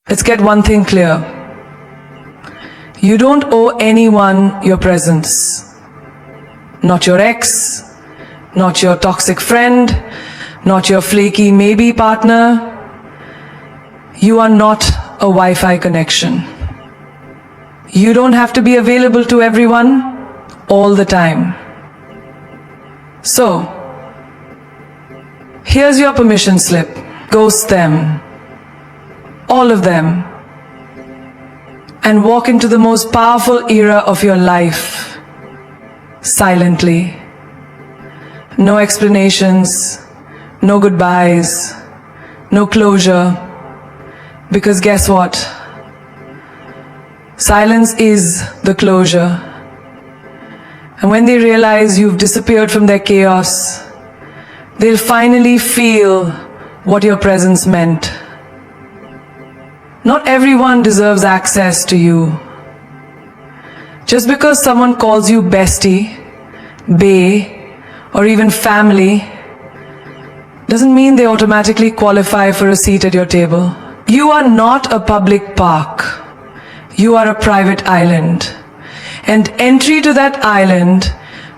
Let's get one thing clear. You don't owe anyone your presence. Not your ex, not your toxic friend, not your flaky maybe partner. You are not a Wi-Fi connection. You don't have to be available to everyone all the time. So, here's your permission slip. Ghost them. All of them. And walk into the most powerful era of your life. Silently. No explanations. No goodbyes. No closure. Because guess what? Silence is the closure. And when they realize you've disappeared from their chaos, they'll finally feel what your presence meant. Not everyone deserves access to you. Just because someone calls you bestie, bae, or even family, doesn't mean they automatically qualify for a seat at your table. You are not a public park. You are a private island. And entry to that island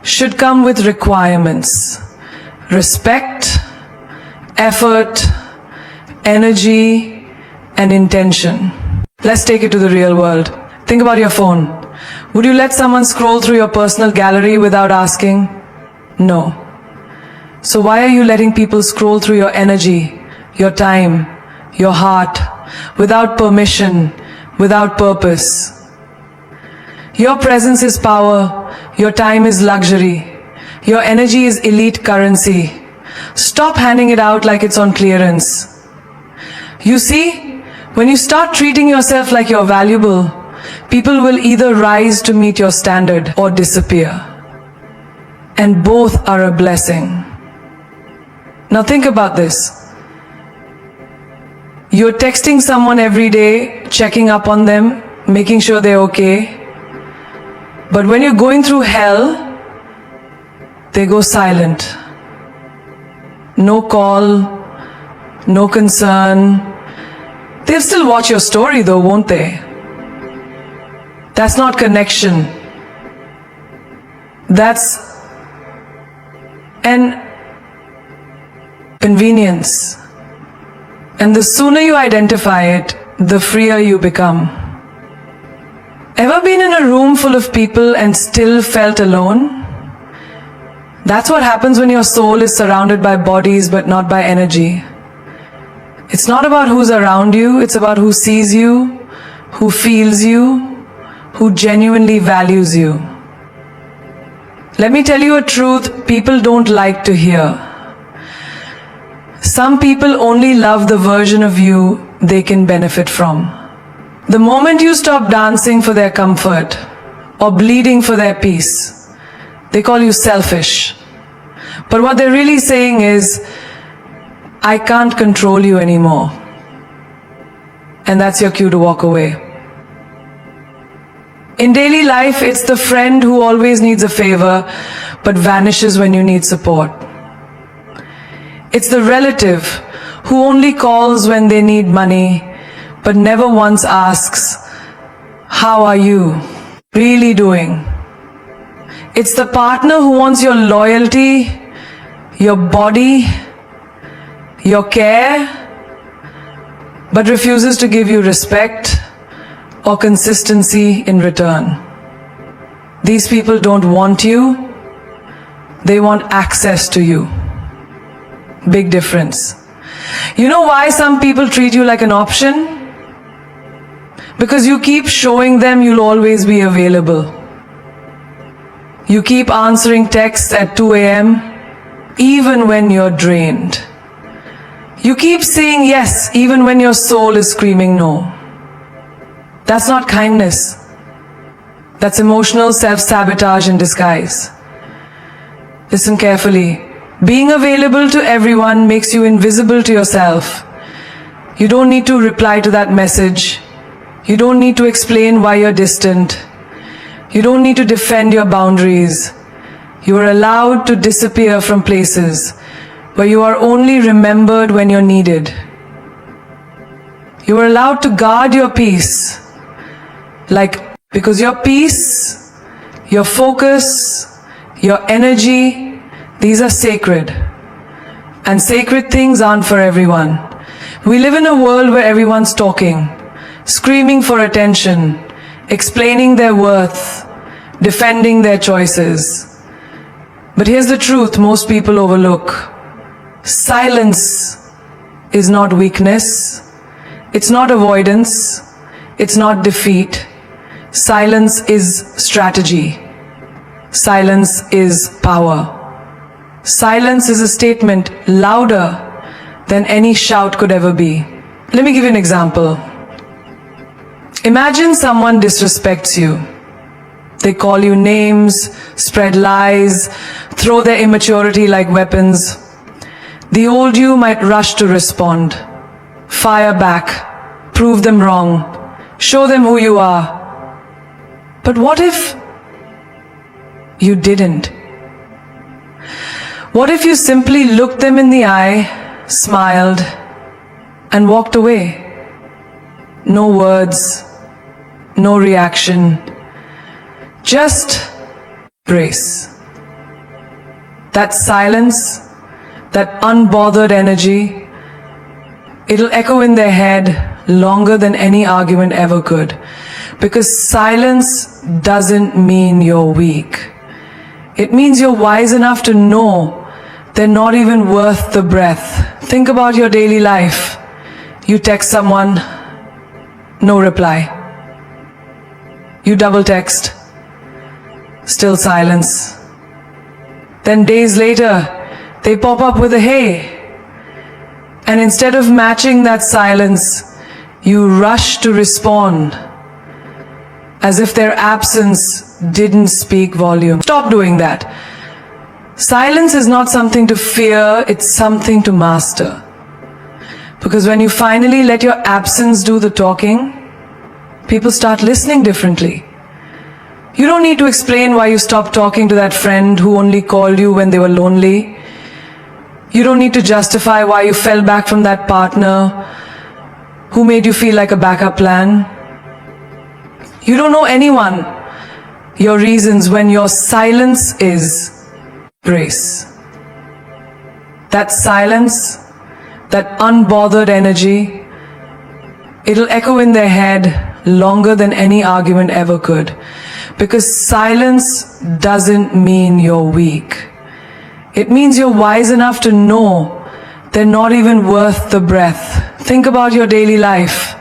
should come with requirements. Respect, effort, energy, and intention. Let's take it to the real world. Think about your phone. Would you let someone scroll through your personal gallery without asking? No. So why are you letting people scroll through your energy, your time, your heart, without permission, without purpose? Your presence is power, your time is luxury, your energy is elite currency. Stop handing it out like it's on clearance. You see, when you start treating yourself like you're valuable, people will either rise to meet your standard or disappear. And both are a blessing. Now think about this. You're texting someone every day, checking up on them, making sure they're okay. But when you're going through hell, they go silent. No call, no concern. They'll still watch your story though, won't they? That's not connection. That's an convenience. And the sooner you identify it, the freer you become. Ever been in a room full of people and still felt alone? That's what happens when your soul is surrounded by bodies but not by energy. It's not about who's around you, it's about who sees you, who feels you, who genuinely values you. Let me tell you a truth people don't like to hear. Some people only love the version of you they can benefit from. The moment you stop dancing for their comfort or bleeding for their peace, they call you selfish. But what they're really saying is, I can't control you anymore. And that's your cue to walk away. In daily life, it's the friend who always needs a favor but vanishes when you need support. It's the relative who only calls when they need money but never once asks, how are you really doing? It's the partner who wants your loyalty, your body, your care, but refuses to give you respect or consistency in return. These people don't want you, they want access to you. Big difference. You know why some people treat you like an option? Because you keep showing them you'll always be available. You keep answering texts at 2 a.m. even when you're drained. You keep saying yes even when your soul is screaming no. That's not kindness. That's emotional self-sabotage in disguise. Listen carefully. Being available to everyone makes you invisible to yourself. You don't need to reply to that message. You don't need to explain why you're distant. You don't need to defend your boundaries. You are allowed to disappear from places where you are only remembered when you're needed. You are allowed to guard your peace. Because your peace, your focus, your energy, these are sacred. And sacred things aren't for everyone. We live in a world where everyone's talking, screaming for attention, explaining their worth, defending their choices. But here's the truth most people overlook. Silence is not weakness. It's not avoidance. It's not defeat. Silence is strategy. Silence is power. Silence is a statement louder than any shout could ever be. Let me give you an example. Imagine someone disrespects you. They call you names, spread lies, throw their immaturity like weapons. The old you might rush to respond, fire back, prove them wrong, show them who you are. But what if you didn't? What if you simply looked them in the eye, smiled, and walked away? No words, no reaction, just grace. That silence, that unbothered energy, it'll echo in their head longer than any argument ever could. Because silence doesn't mean you're weak. It means you're wise enough to know they're not even worth the breath. Think about your daily life. You text someone, no reply. You double text, still silence. Then days later, they pop up with a hey. And instead of matching that silence, you rush to respond as if their absence didn't speak volume. Stop doing that. Silence is not something to fear, it's something to master. Because when you finally let your absence do the talking, people start listening differently. You don't need to explain why you stopped talking to that friend who only called you when they were lonely. You don't need to justify why you fell back from that partner who made you feel like a backup plan. You don't know anyone, your reasons, when your silence is grace. That silence, that unbothered energy, it'll echo in their head longer than any argument ever could. Because silence doesn't mean you're weak. It means you're wise enough to know they're not even worth the breath. Think about your daily life.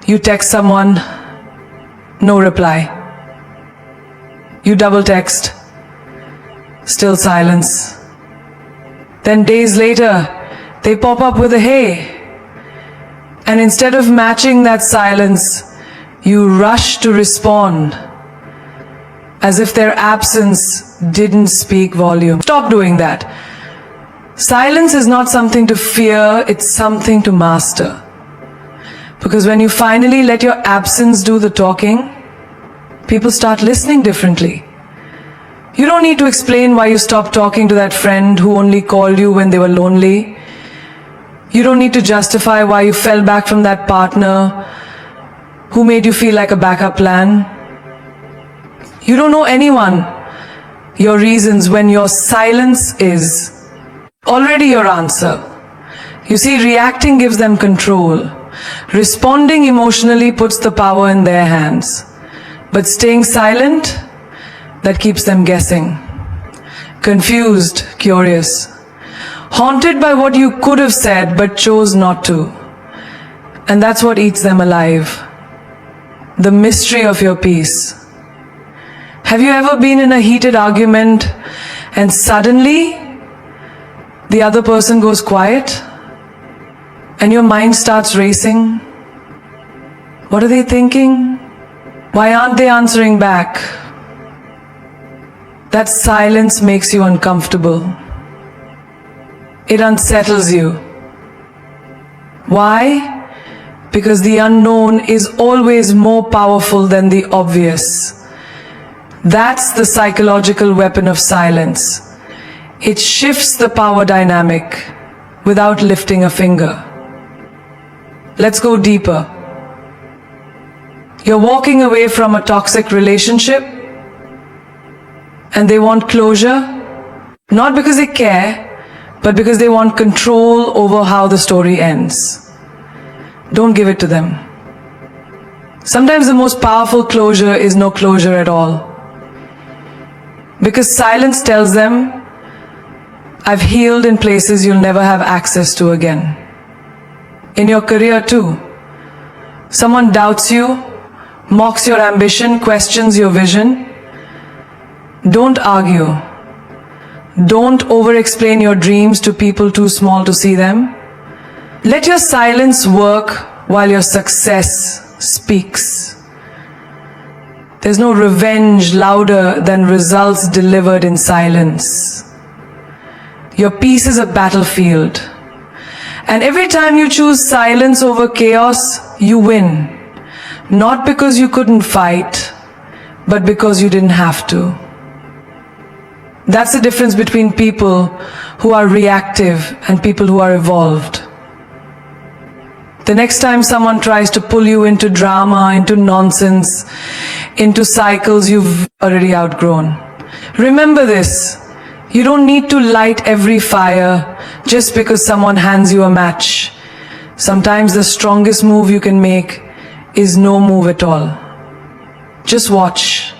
You text someone, no reply. You double text, still silence. Then days later, they pop up with a hey. And instead of matching that silence, you rush to respond as if their absence didn't speak volume. Stop doing that. Silence is not something to fear, it's something to master. Because when you finally let your absence do the talking, people start listening differently. You don't need to explain why you stopped talking to that friend who only called you when they were lonely. You don't need to justify why you fell back from that partner who made you feel like a backup plan. You don't know anyone, your reasons, when your silence is already your answer. You see, reacting gives them control. Responding emotionally puts the power in their hands. But staying silent, that keeps them guessing. Confused, curious. Haunted by what you could have said but chose not to. And that's what eats them alive. The mystery of your peace. Have you ever been in a heated argument and suddenly the other person goes quiet and your mind starts racing? What are they thinking? Why aren't they answering back? That silence makes you uncomfortable. It unsettles you. Why? Because the unknown is always more powerful than the obvious. That's the psychological weapon of silence. It shifts the power dynamic without lifting a finger. Let's go deeper. You're walking away from a toxic relationship and they want closure, not because they care, but because they want control over how the story ends. Don't give it to them. Sometimes the most powerful closure is no closure at all. Because silence tells them, I've healed in places you'll never have access to again. In your career too. Someone doubts you, mocks your ambition, questions your vision. Don't argue. Don't over-explain your dreams to people too small to see them. Let your silence work while your success speaks. There's no revenge louder than results delivered in silence. Your peace is a battlefield. And every time you choose silence over chaos, you win. Not because you couldn't fight, but because you didn't have to. That's the difference between people who are reactive and people who are evolved. The next time someone tries to pull you into drama, into nonsense, into cycles you've already outgrown, remember this. You don't need to light every fire just because someone hands you a match. Sometimes the strongest move you can make is no move at all. Just watch.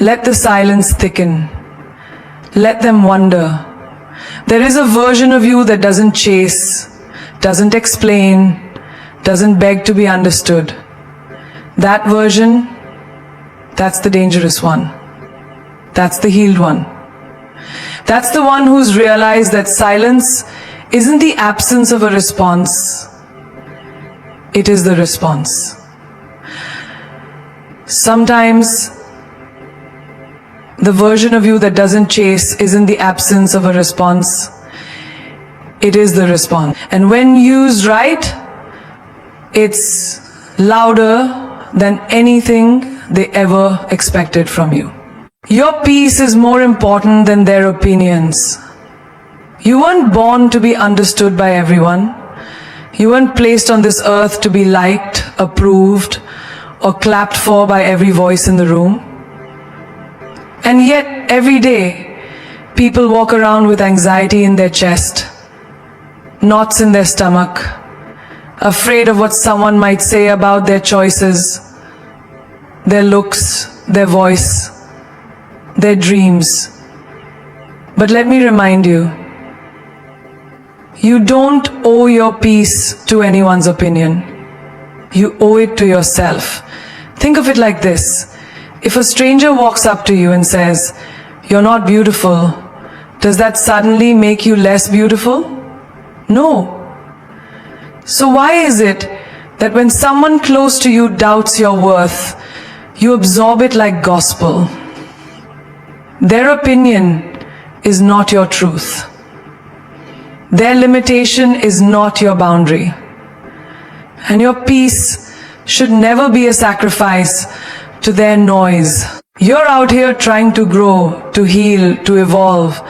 Let the silence thicken. Let them wonder. There is a version of you that doesn't chase, doesn't explain, doesn't beg to be understood. That version, that's the dangerous one. That's the healed one. That's the one who's realized that silence isn't the absence of a response. It is the response. Sometimes the version of you that doesn't chase isn't the absence of a response. It is the response. And when used right, it's louder than anything they ever expected from you. Your peace is more important than their opinions. You weren't born to be understood by everyone. You weren't placed on this earth to be liked, approved, or clapped for by every voice in the room. And yet, every day, people walk around with anxiety in their chest, knots in their stomach, afraid of what someone might say about their choices, their looks, their voice, their dreams. But let me remind you, you don't owe your peace to anyone's opinion. You owe it to yourself. Think of it like this. If a stranger walks up to you and says, "You're not beautiful," does that suddenly make you less beautiful? No. So why is it that when someone close to you doubts your worth, you absorb it like gospel? Their opinion is not your truth. Their limitation is not your boundary. And your peace should never be a sacrifice to their noise. You're out here trying to grow, to heal, to evolve.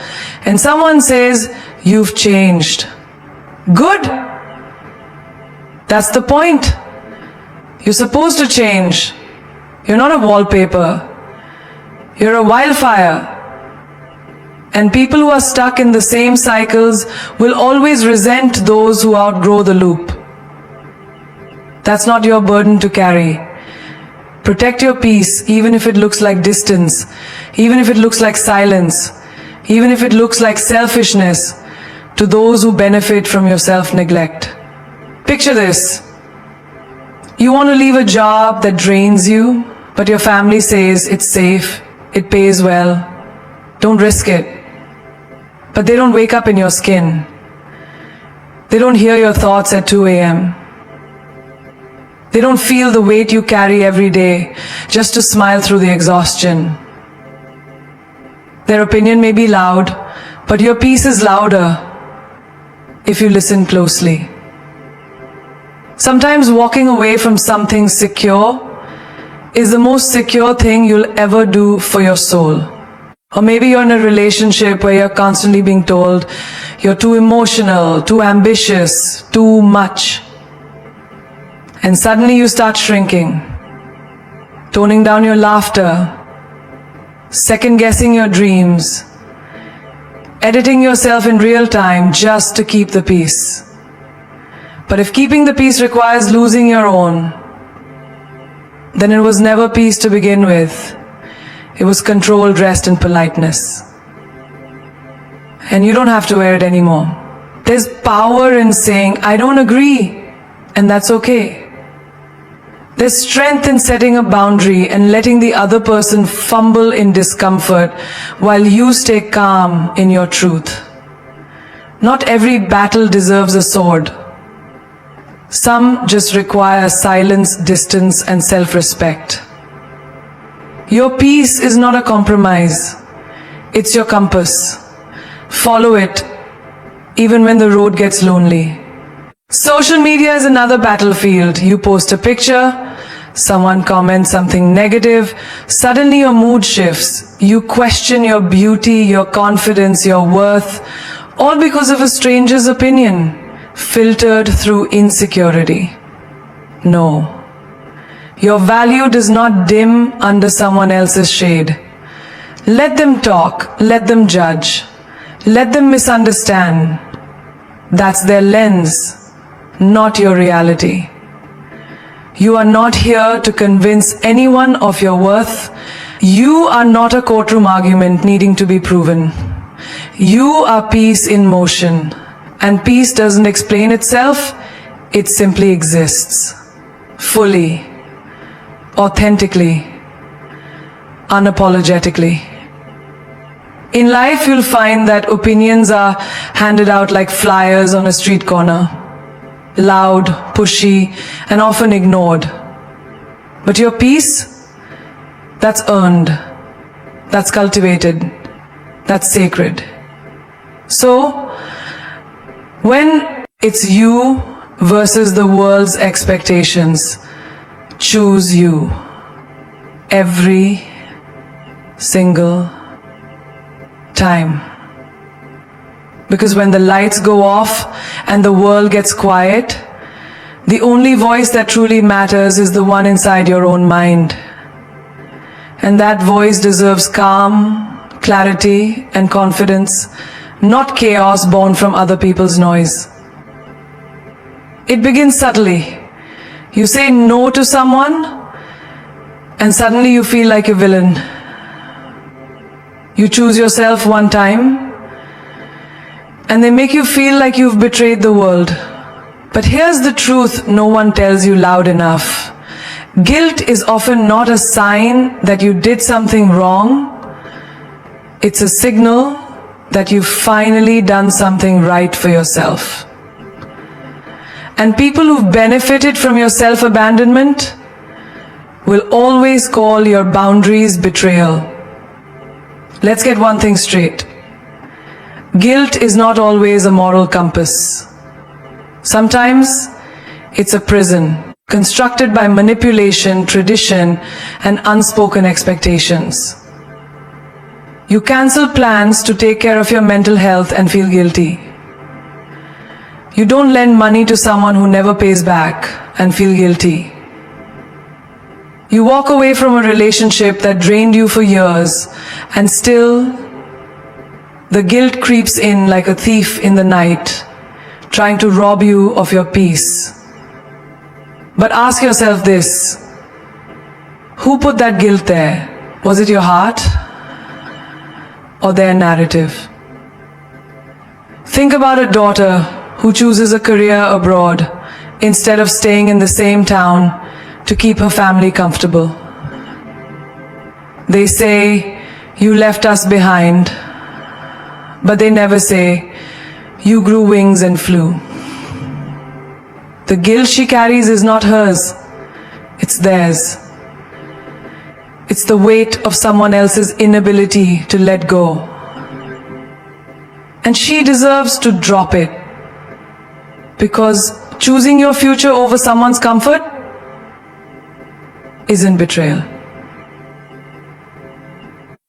And someone says, "You've changed." Good. That's the point. You're supposed to change. You're not a wallpaper. You're a wildfire. And people who are stuck in the same cycles will always resent those who outgrow the loop. That's not your burden to carry. Protect your peace, even if it looks like distance, even if it looks like silence, even if it looks like selfishness to those who benefit from your self-neglect. Picture this. You want to leave a job that drains you, but your family says it's safe, it pays well, don't risk it. But they don't wake up in your skin. They don't hear your thoughts at 2 a.m. They don't feel the weight you carry every day just to smile through the exhaustion. Their opinion may be loud, but your peace is louder if you listen closely. Sometimes walking away from something secure is the most secure thing you'll ever do for your soul. Or maybe you're in a relationship where you're constantly being told you're too emotional, too ambitious, too much. And suddenly you start shrinking, toning down your laughter, second-guessing your dreams, editing yourself in real time just to keep the peace. But if keeping the peace requires losing your own, then it was never peace to begin with. It was control dressed in politeness. And you don't have to wear it anymore. There's power in saying, I don't agree, and that's okay. There's strength in setting a boundary and letting the other person fumble in discomfort while you stay calm in your truth. Not every battle deserves a sword. Some just require silence, distance, and self-respect. Your peace is not a compromise. It's your compass. Follow it, even when the road gets lonely. Social media is another battlefield. You post a picture, someone comments something negative, suddenly your mood shifts. You question your beauty, your confidence, your worth, all because of a stranger's opinion, filtered through insecurity. No. Your value does not dim under someone else's shade. Let them talk, let them judge, let them misunderstand. That's their lens, not your reality. You are not here to convince anyone of your worth. You are not a courtroom argument needing to be proven. You are peace in motion. And peace doesn't explain itself, it simply exists. Fully, authentically, unapologetically. In life, you'll find that opinions are handed out like flyers on a street corner. Loud, pushy, and often ignored. But your peace, that's earned, that's cultivated, that's sacred. So, when it's you versus the world's expectations, choose you. Every single time. Because when the lights go off and the world gets quiet, the only voice that truly matters is the one inside your own mind. And that voice deserves calm, clarity, and confidence, not chaos born from other people's noise. It begins subtly. You say no to someone, and suddenly you feel like a villain. You choose yourself one time, and they make you feel like you've betrayed the world. But here's the truth no one tells you loud enough. Guilt is often not a sign that you did something wrong. It's a signal that you've finally done something right for yourself. And people who've benefited from your self-abandonment will always call your boundaries betrayal. Let's get one thing straight. Guilt is not always a moral compass. Sometimes it's a prison, constructed by manipulation, tradition, and unspoken expectations. You cancel plans to take care of your mental health and feel guilty. You don't lend money to someone who never pays back and feel guilty. You walk away from a relationship that drained you for years, and still the guilt creeps in like a thief in the night, trying to rob you of your peace. But ask yourself this: who put that guilt there? Was it your heart or their narrative? Think about a daughter who chooses a career abroad instead of staying in the same town to keep her family comfortable. They say, "You left us behind," but they never say, "You grew wings and flew." The guilt she carries is not hers, it's theirs. It's the weight of someone else's inability to let go. And she deserves to drop it, because choosing your future over someone's comfort isn't betrayal.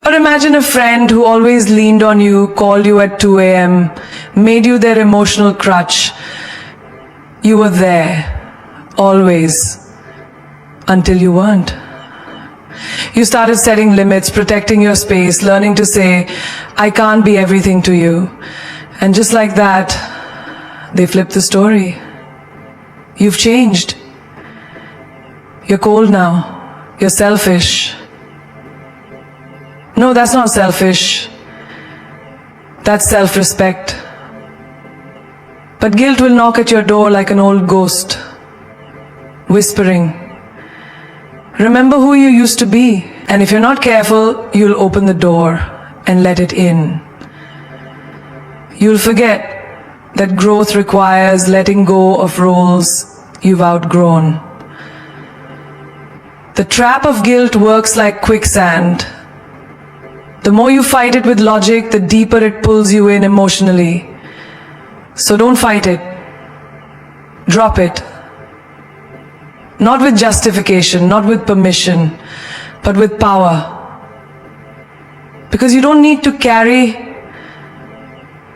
Or imagine a friend who always leaned on you, called you at 2 a.m., made you their emotional crutch. You were there, always, until you weren't. You started setting limits, protecting your space, learning to say, I can't be everything to you. And just like that, they flipped the story. You've changed. You're cold now. You're selfish. No, that's not selfish. That's self-respect. But guilt will knock at your door like an old ghost, whispering, remember who you used to be. And if you're not careful, you'll open the door and let it in. You'll forget that growth requires letting go of roles you've outgrown. The trap of guilt works like quicksand. The more you fight it with logic, the deeper it pulls you in emotionally. So don't fight it. Drop it. Not with justification, not with permission, but with power. Because you don't need to carry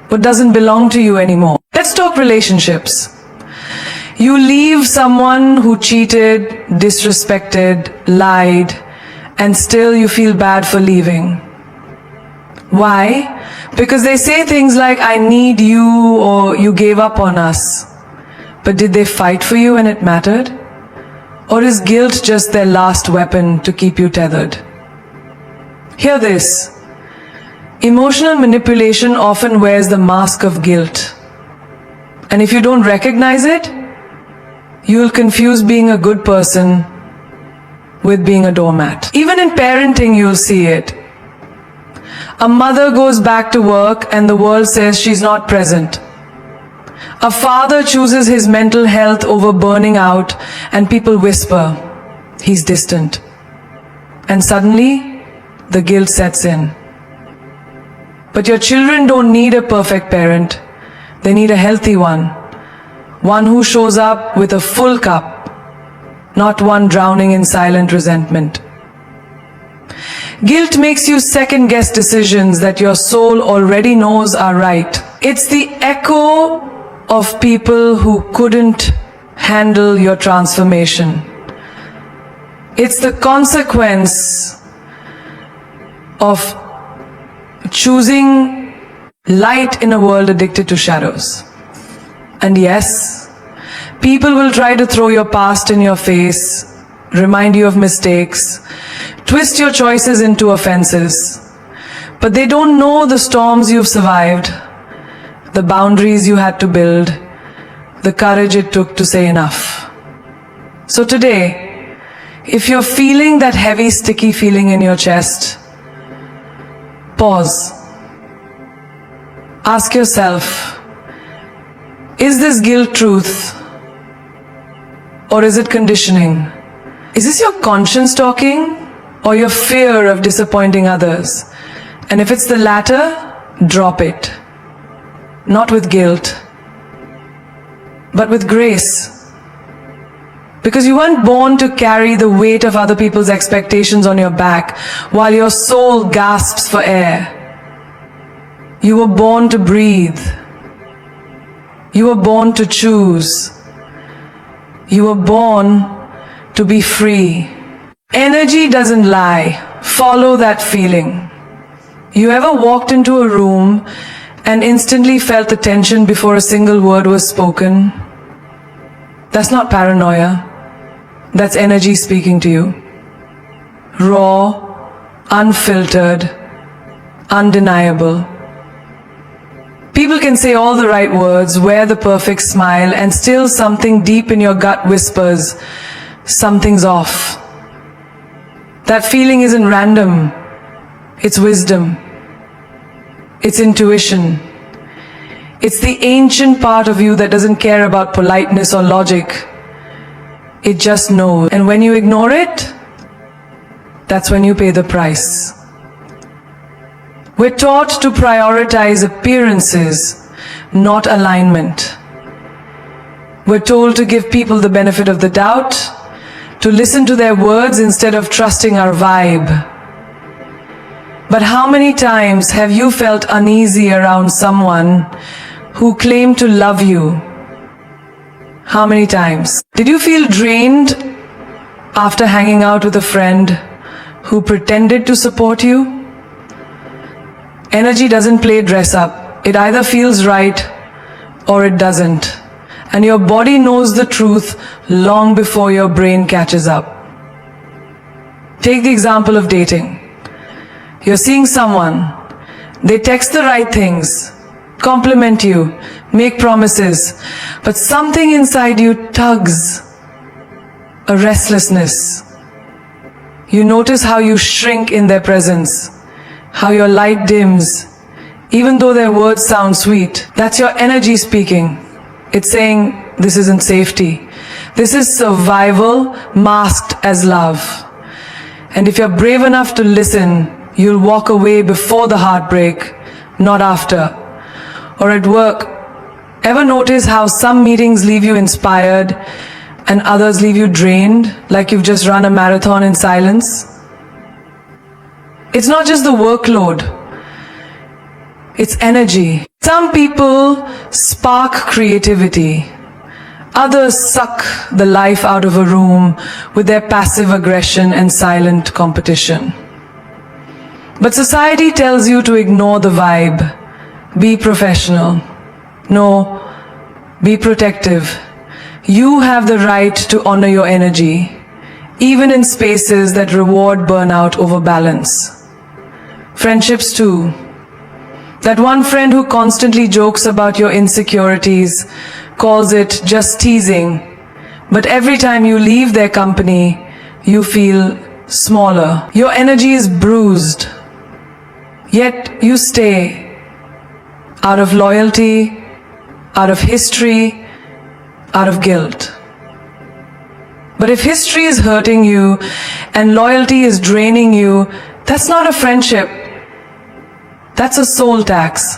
what doesn't belong to you anymore. Let's talk relationships. You leave someone who cheated, disrespected, lied, and still you feel bad for leaving. Why? Because they say things like, I need you, or you gave up on us. But did they fight for you when it mattered? Or is guilt just their last weapon to keep you tethered? Hear this. Emotional manipulation often wears the mask of guilt. And if you don't recognize it, you'll confuse being a good person with being a doormat. Even in parenting, you'll see it. A mother goes back to work and the world says she's not present. A father chooses his mental health over burning out and people whisper, he's distant. And suddenly, the guilt sets in. But your children don't need a perfect parent. They need a healthy one. One who shows up with a full cup, not one drowning in silent resentment. Guilt makes you second-guess decisions that your soul already knows are right. It's the echo of people who couldn't handle your transformation. It's the consequence of choosing light in a world addicted to shadows. And yes, people will try to throw your past in your face, remind you of mistakes, twist your choices into offenses. But they don't know the storms you've survived, the boundaries you had to build, the courage it took to say enough. So today, if you're feeling that heavy, sticky feeling in your chest, pause. Ask yourself, is this guilt truth? Or is it conditioning? Is this your conscience talking? Or your fear of disappointing others? And if it's the latter, drop it. Not with guilt, but with grace. Because you weren't born to carry the weight of other people's expectations on your back while your soul gasps for air. You were born to breathe. You were born to choose. You were born to be free. Energy doesn't lie. Follow that feeling. You ever walked into a room and instantly felt the tension before a single word was spoken? That's not paranoia. That's energy speaking to you. Raw, unfiltered, undeniable. People can say all the right words, wear the perfect smile, and still something deep in your gut whispers, something's off. That feeling isn't random. It's wisdom. It's intuition. It's the ancient part of you that doesn't care about politeness or logic. It just knows. And when you ignore it, that's when you pay the price. We're taught to prioritize appearances, not alignment. We're told to give people the benefit of the doubt, to listen to their words instead of trusting our vibe. But how many times have you felt uneasy around someone who claimed to love you? How many times? Did you feel drained after hanging out with a friend who pretended to support you? Energy doesn't play dress up. It either feels right or it doesn't. And your body knows the truth long before your brain catches up. Take the example of dating. You're seeing someone. They text the right things, compliment you, make promises, but something inside you tugs, a restlessness. You notice how you shrink in their presence, how your light dims, even though their words sound sweet. That's your energy speaking. It's saying, this isn't safety. This is survival masked as love. And if you're brave enough to listen, you'll walk away before the heartbreak, not after. Or at work, ever notice how some meetings leave you inspired and others leave you drained, like you've just run a marathon in silence? It's not just the workload, it's energy. Some people spark creativity. Others suck the life out of a room with their passive aggression and silent competition. But society tells you to ignore the vibe. Be professional. No, be protective. You have the right to honor your energy, even in spaces that reward burnout over balance. Friendships too. That one friend who constantly jokes about your insecurities, calls it just teasing, but every time you leave their company, you feel smaller. Your energy is bruised, yet you stay out of loyalty, out of history, out of guilt. But if history is hurting you and loyalty is draining you, that's not a friendship. That's a soul tax.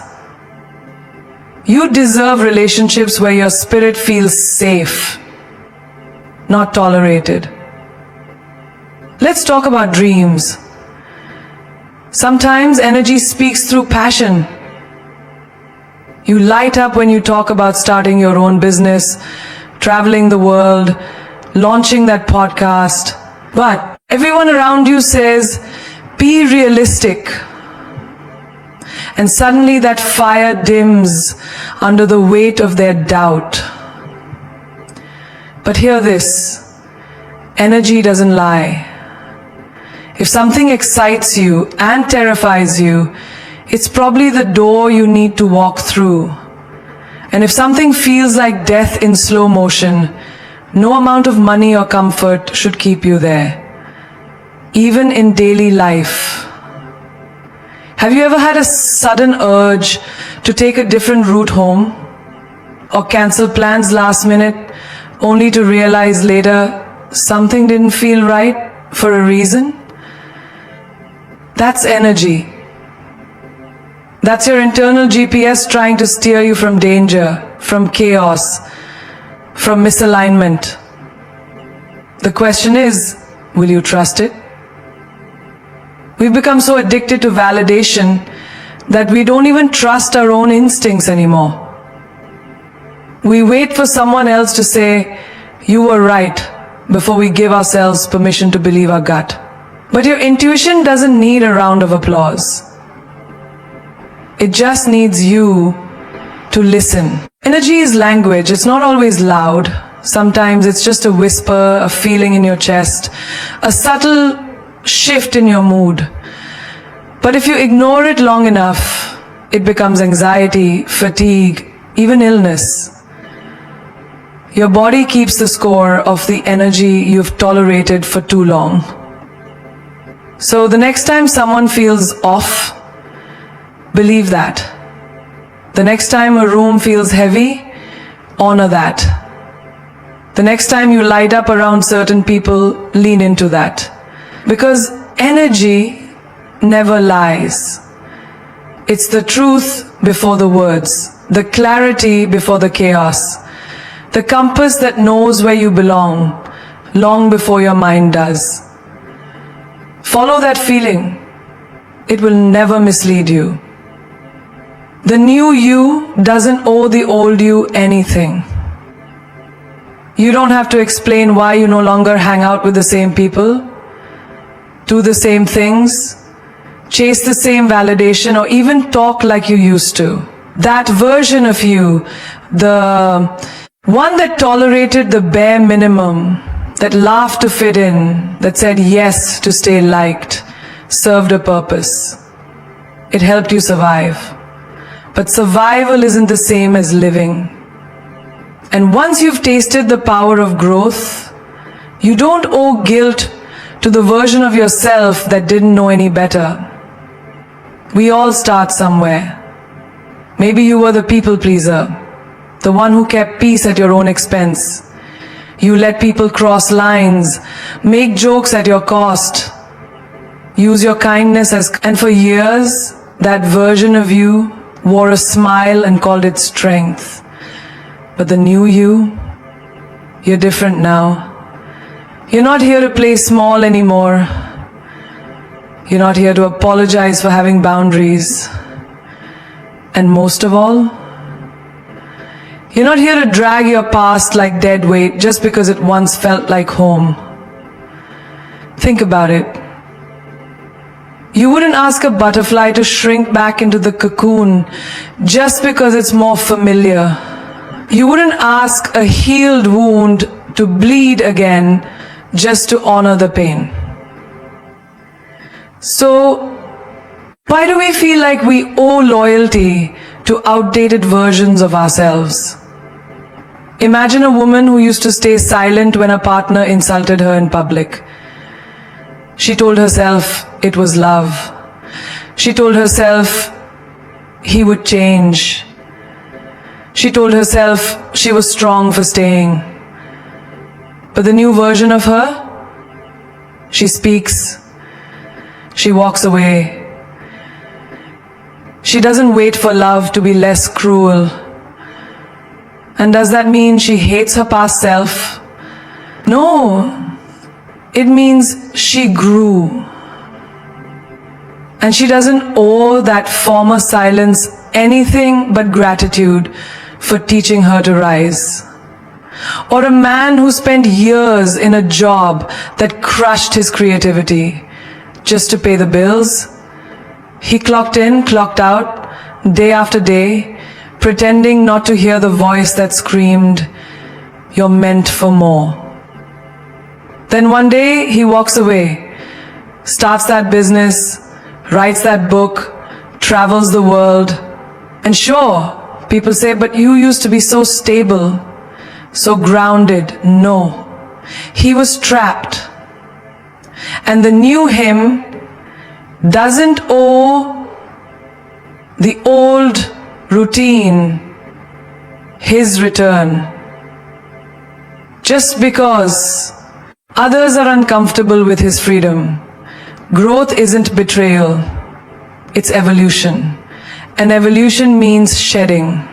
You deserve relationships where your spirit feels safe, not tolerated. Let's talk about dreams. Sometimes energy speaks through passion. You light up when you talk about starting your own business, traveling the world, launching that podcast. But everyone around you says, be realistic. And suddenly that fire dims under the weight of their doubt. But hear this, energy doesn't lie. If something excites you and terrifies you, it's probably the door you need to walk through. And if something feels like death in slow motion, no amount of money or comfort should keep you there, even in daily life. Have you ever had a sudden urge to take a different route home? Or cancel plans last minute, only to realize later something didn't feel right for a reason? That's energy. That's your internal GPS trying to steer you from danger, from chaos, from misalignment. The question is, will you trust it? We've become so addicted to validation that we don't even trust our own instincts anymore. We wait for someone else to say, you were right, before we give ourselves permission to believe our gut. But your intuition doesn't need a round of applause. It just needs you to listen. Energy is language. It's not always loud. Sometimes it's just a whisper, a feeling in your chest, a subtle shift in your mood. But if you ignore it long enough, it becomes anxiety, fatigue, even illness. Your body keeps the score of the energy you've tolerated for too long. So the next time someone feels off, believe that. The next time a room feels heavy, honor that. The next time you light up around certain people, lean into that. Because energy never lies. It's the truth before the words, the clarity before the chaos, the compass that knows where you belong, long before your mind does. Follow that feeling. It will never mislead you. The new you doesn't owe the old you anything. You don't have to explain why you no longer hang out with the same people, do the same things, chase the same validation, or even talk like you used to. That version of you, the one that tolerated the bare minimum, that laughed to fit in, that said yes to stay liked, served a purpose. It helped you survive. But survival isn't the same as living. And once you've tasted the power of growth, you don't owe guilt to the version of yourself that didn't know any better. We all start somewhere. Maybe you were the people pleaser, the one who kept peace at your own expense. You let people cross lines, make jokes at your cost, use your kindness and for years, that version of you wore a smile and called it strength. But the new you, you're different now. You're not here to play small anymore. You're not here to apologize for having boundaries. And most of all, you're not here to drag your past like dead weight just because it once felt like home. Think about it. You wouldn't ask a butterfly to shrink back into the cocoon just because it's more familiar. You wouldn't ask a healed wound to bleed again just to honor the pain. So, why do we feel like we owe loyalty to outdated versions of ourselves? Imagine a woman who used to stay silent when a partner insulted her in public. She told herself it was love. She told herself he would change. She told herself she was strong for staying. But the new version of her, she speaks. She walks away. She doesn't wait for love to be less cruel. And does that mean she hates her past self? No. It means she grew. And she doesn't owe that former silence anything but gratitude for teaching her to rise. Or a man who spent years in a job that crushed his creativity just to pay the bills. He clocked in, clocked out, day after day, pretending not to hear the voice that screamed, "You're meant for more." Then one day he walks away, starts that business, writes that book, travels the world. And sure, people say, but you used to be so stable, so grounded. No, he was trapped. And the new him doesn't owe the old routine his return. Just because others are uncomfortable with his freedom. Growth isn't betrayal, it's evolution. And evolution means shedding.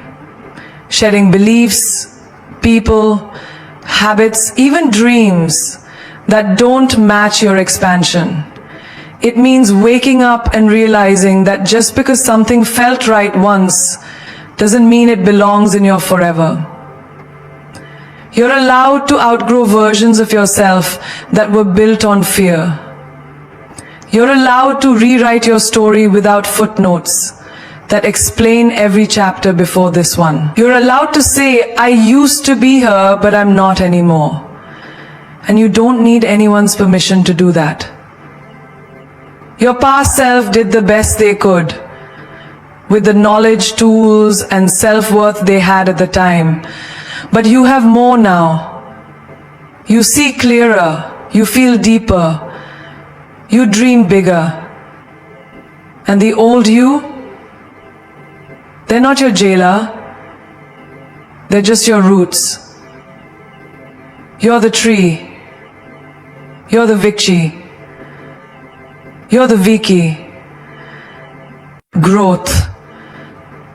Shedding beliefs, people, habits, even dreams that don't match your expansion. It means waking up and realizing that just because something felt right once doesn't mean it belongs in your forever. You're allowed to outgrow versions of yourself that were built on fear. You're allowed to rewrite your story without footnotes that explain every chapter before this one. You're allowed to say, I used to be her, but I'm not anymore. And you don't need anyone's permission to do that. Your past self did the best they could with the knowledge, tools, and self-worth they had at the time. But you have more now. You see clearer, you feel deeper, you dream bigger. And the old you, they're not your jailer, they're just your roots. You're the tree, you're the Vikshi, you're the Viki. Growth.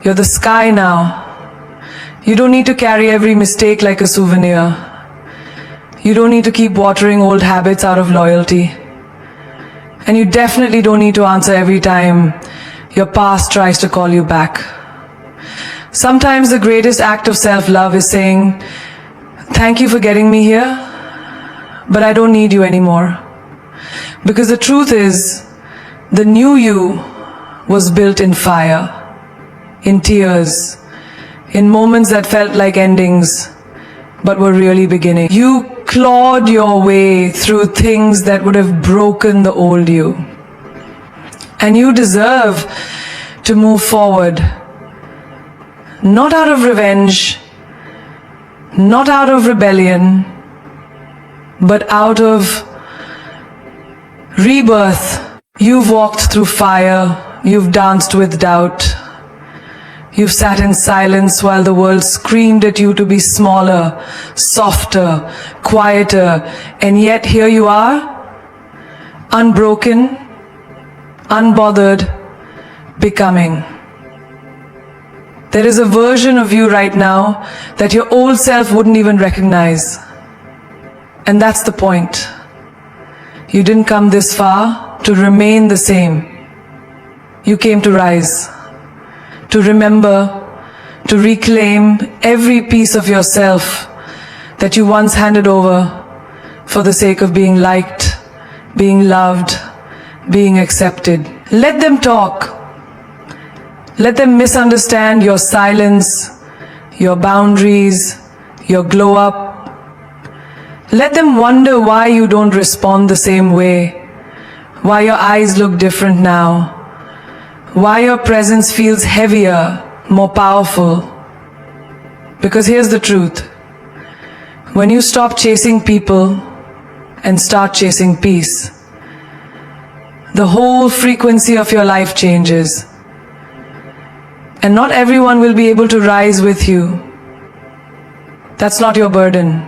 You're the sky now. You don't need to carry every mistake like a souvenir. You don't need to keep watering old habits out of loyalty. And you definitely don't need to answer every time your past tries to call you back. Sometimes the greatest act of self-love is saying, Thank you for getting me here, but I don't need you anymore. Because the truth is, the new you was built in fire, in tears, in moments that felt like endings, but were really beginning. You clawed your way through things that would have broken the old you. And you deserve to move forward, not out of revenge, not out of rebellion, but out of rebirth. You've walked through fire, you've danced with doubt, you've sat in silence while the world screamed at you to be smaller, softer, quieter, and yet here you are, unbroken, unbothered, becoming. There is a version of you right now that your old self wouldn't even recognize. And that's the point. You didn't come this far to remain the same. You came to rise, to remember, to reclaim every piece of yourself that you once handed over for the sake of being liked, being loved, being accepted. Let them talk. Let them misunderstand your silence, your boundaries, your glow up. Let them wonder why you don't respond the same way, why your eyes look different now, why your presence feels heavier, more powerful. Because here's the truth. When you stop chasing people and start chasing peace, the whole frequency of your life changes. And not everyone will be able to rise with you. That's not your burden.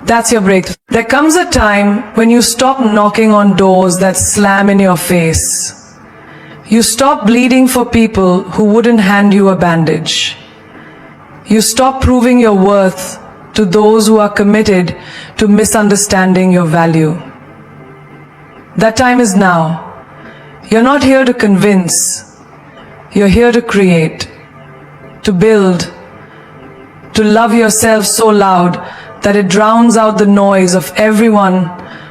That's your breakthrough. There comes a time when you stop knocking on doors that slam in your face. You stop bleeding for people who wouldn't hand you a bandage. You stop proving your worth to those who are committed to misunderstanding your value. That time is now. You're not here to convince. You're here to create, to build, to love yourself so loud that it drowns out the noise of everyone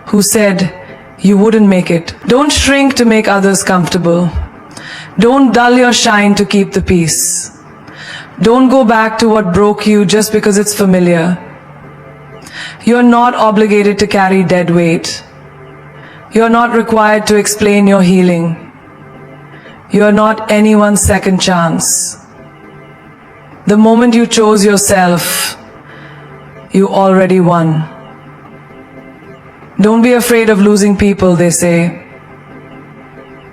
who said you wouldn't make it. Don't shrink to make others comfortable. Don't dull your shine to keep the peace. Don't go back to what broke you just because it's familiar. You're not obligated to carry dead weight. You're not required to explain your healing. You're not anyone's second chance. The moment you chose yourself, you already won. Don't be afraid of losing people, they say.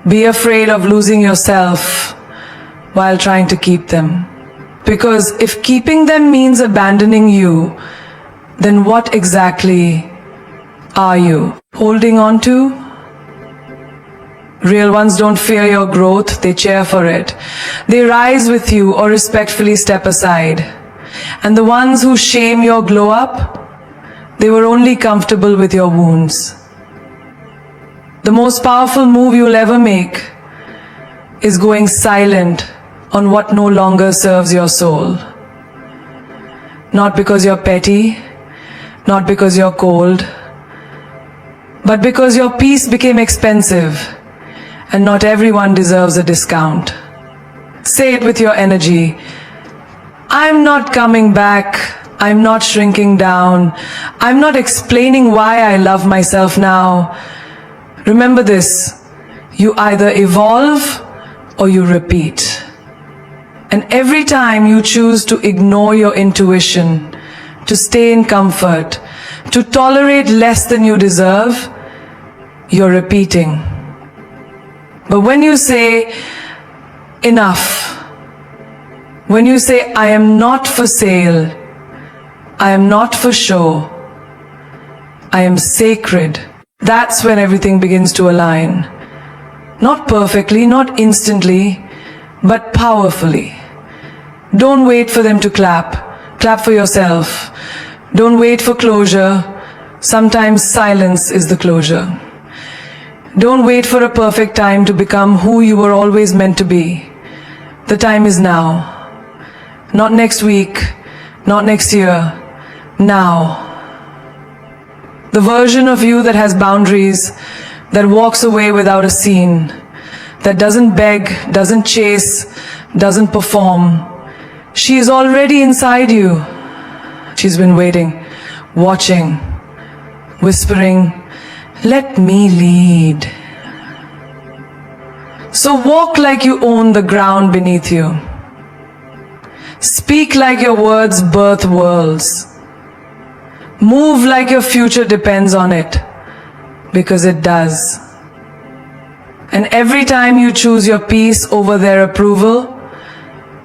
Be afraid of losing yourself while trying to keep them. Because if keeping them means abandoning you, then what exactly are you holding on to? Real ones don't fear your growth, they cheer for it. They rise with you or respectfully step aside. And the ones who shame your glow up, they were only comfortable with your wounds. The most powerful move you'll ever make is going silent on what no longer serves your soul. Not because you're petty, not because you're cold, but because your peace became expensive and not everyone deserves a discount. Say it with your energy. I'm not coming back. I'm not shrinking down. I'm not explaining why I love myself now. Remember this, you either evolve or you repeat. And every time you choose to ignore your intuition, to stay in comfort, to tolerate less than you deserve, you're repeating. But when you say, enough, when you say, I am not for sale, I am not for show, I am sacred, that's when everything begins to align. Not perfectly, not instantly, but powerfully. Don't wait for them to clap. Clap for yourself. Don't wait for closure. Sometimes silence is the closure. Don't wait for a perfect time to become who you were always meant to be. The time is now. Not next week, not next year, now. The version of you that has boundaries, that walks away without a scene, that doesn't beg, doesn't chase, doesn't perform. She is already inside you. She's been waiting, watching, whispering, "Let me lead." So walk like you own the ground beneath you. Speak like your words birth worlds. Move like your future depends on it, because it does. And every time you choose your peace over their approval,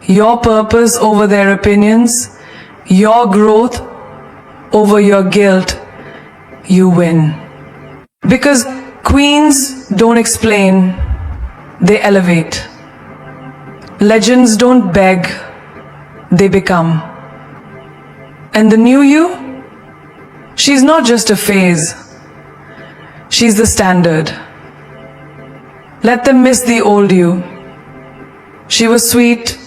your purpose over their opinions, your growth over your guilt, you win. Because queens don't explain, they elevate. Legends don't beg, they become. And the new you? She's not just a phase. She's the standard. Let them miss the old you. She was sweet,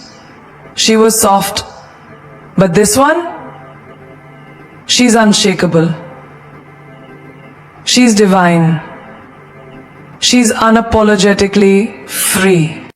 she was soft, but this one? She's unshakable. She's divine. She's unapologetically free.